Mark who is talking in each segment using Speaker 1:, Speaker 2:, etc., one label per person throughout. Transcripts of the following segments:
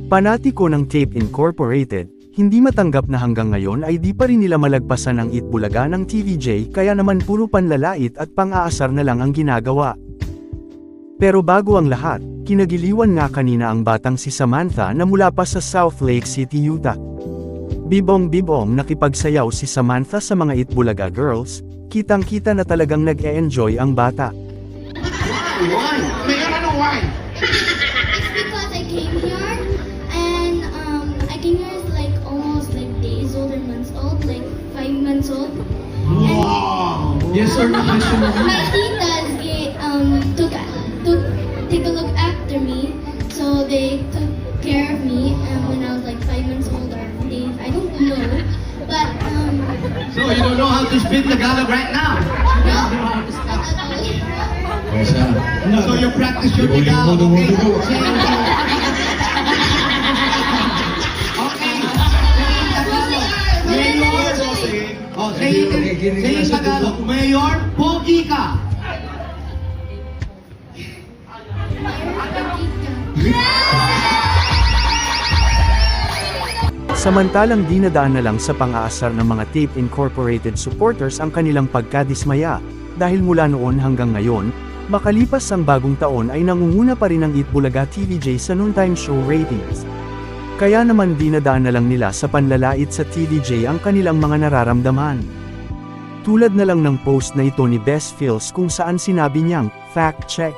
Speaker 1: Panatiko ng Tape Incorporated, hindi matanggap na hanggang ngayon ay di pa rin nila malagpasan ang Itbulaga ng TVJ kaya naman puro panlalait at pang-aasar na lang ang ginagawa. Pero bago ang lahat, kinagiliwan nga kanina ang batang si Samantha na mula pa sa South Lake City, Utah. Bibong-bibong nakipagsayaw si Samantha sa mga Itbulaga girls, kitang-kita na talagang nag-e-enjoy ang bata.
Speaker 2: Why? Why?
Speaker 3: It's because I came here and I came here is like almost like days old or months old, like 5 months old.
Speaker 2: Wow! Yes or no question mo?
Speaker 3: My titas took take a look after me, so they took care of me when I was like 5 months old or days. I don't know, but
Speaker 2: So you don't know how to speak Tagalog right now?
Speaker 3: no, not at all.
Speaker 2: So you practice your Tagalog, okay? Oh, say in Tagalog, Mayor, pogi ka.
Speaker 1: Samantalang dinadaan na lang sa pang-aasar ng mga Tape Incorporated supporters ang kanilang pagkadismaya, dahil mula noon hanggang ngayon, makalipas ang bagong taon ay nangunguna pa rin ang Itbulaga TVJ sa noontime show ratings. Kaya naman dinadaan na lang nila sa panlalait sa TVJ ang kanilang mga nararamdaman. Tulad na lang ng post na ito ni Best Feels kung saan sinabi niyang, fact check.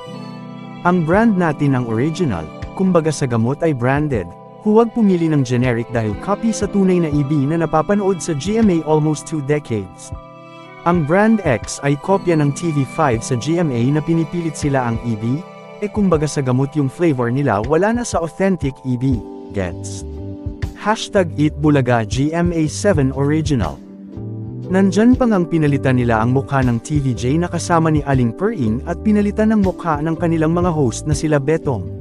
Speaker 1: Ang brand natin ang original, kumbaga sa gamot ay branded. Huwag pumili ng generic dahil copy sa tunay na EB na napapanood sa GMA almost 2 decades. Ang Brand X ay kopya ng TV5 sa GMA na pinipilit sila ang EB, kumbaga sa gamot yung flavor nila wala na sa authentic EB. Gets? #Itbulaga GMA7 Original. Nandyan pa ngang pinalitan nila ang mukha ng TVJ na kasama ni Aling Pering at pinalitan ng mukha ng kanilang mga host na sila Betong.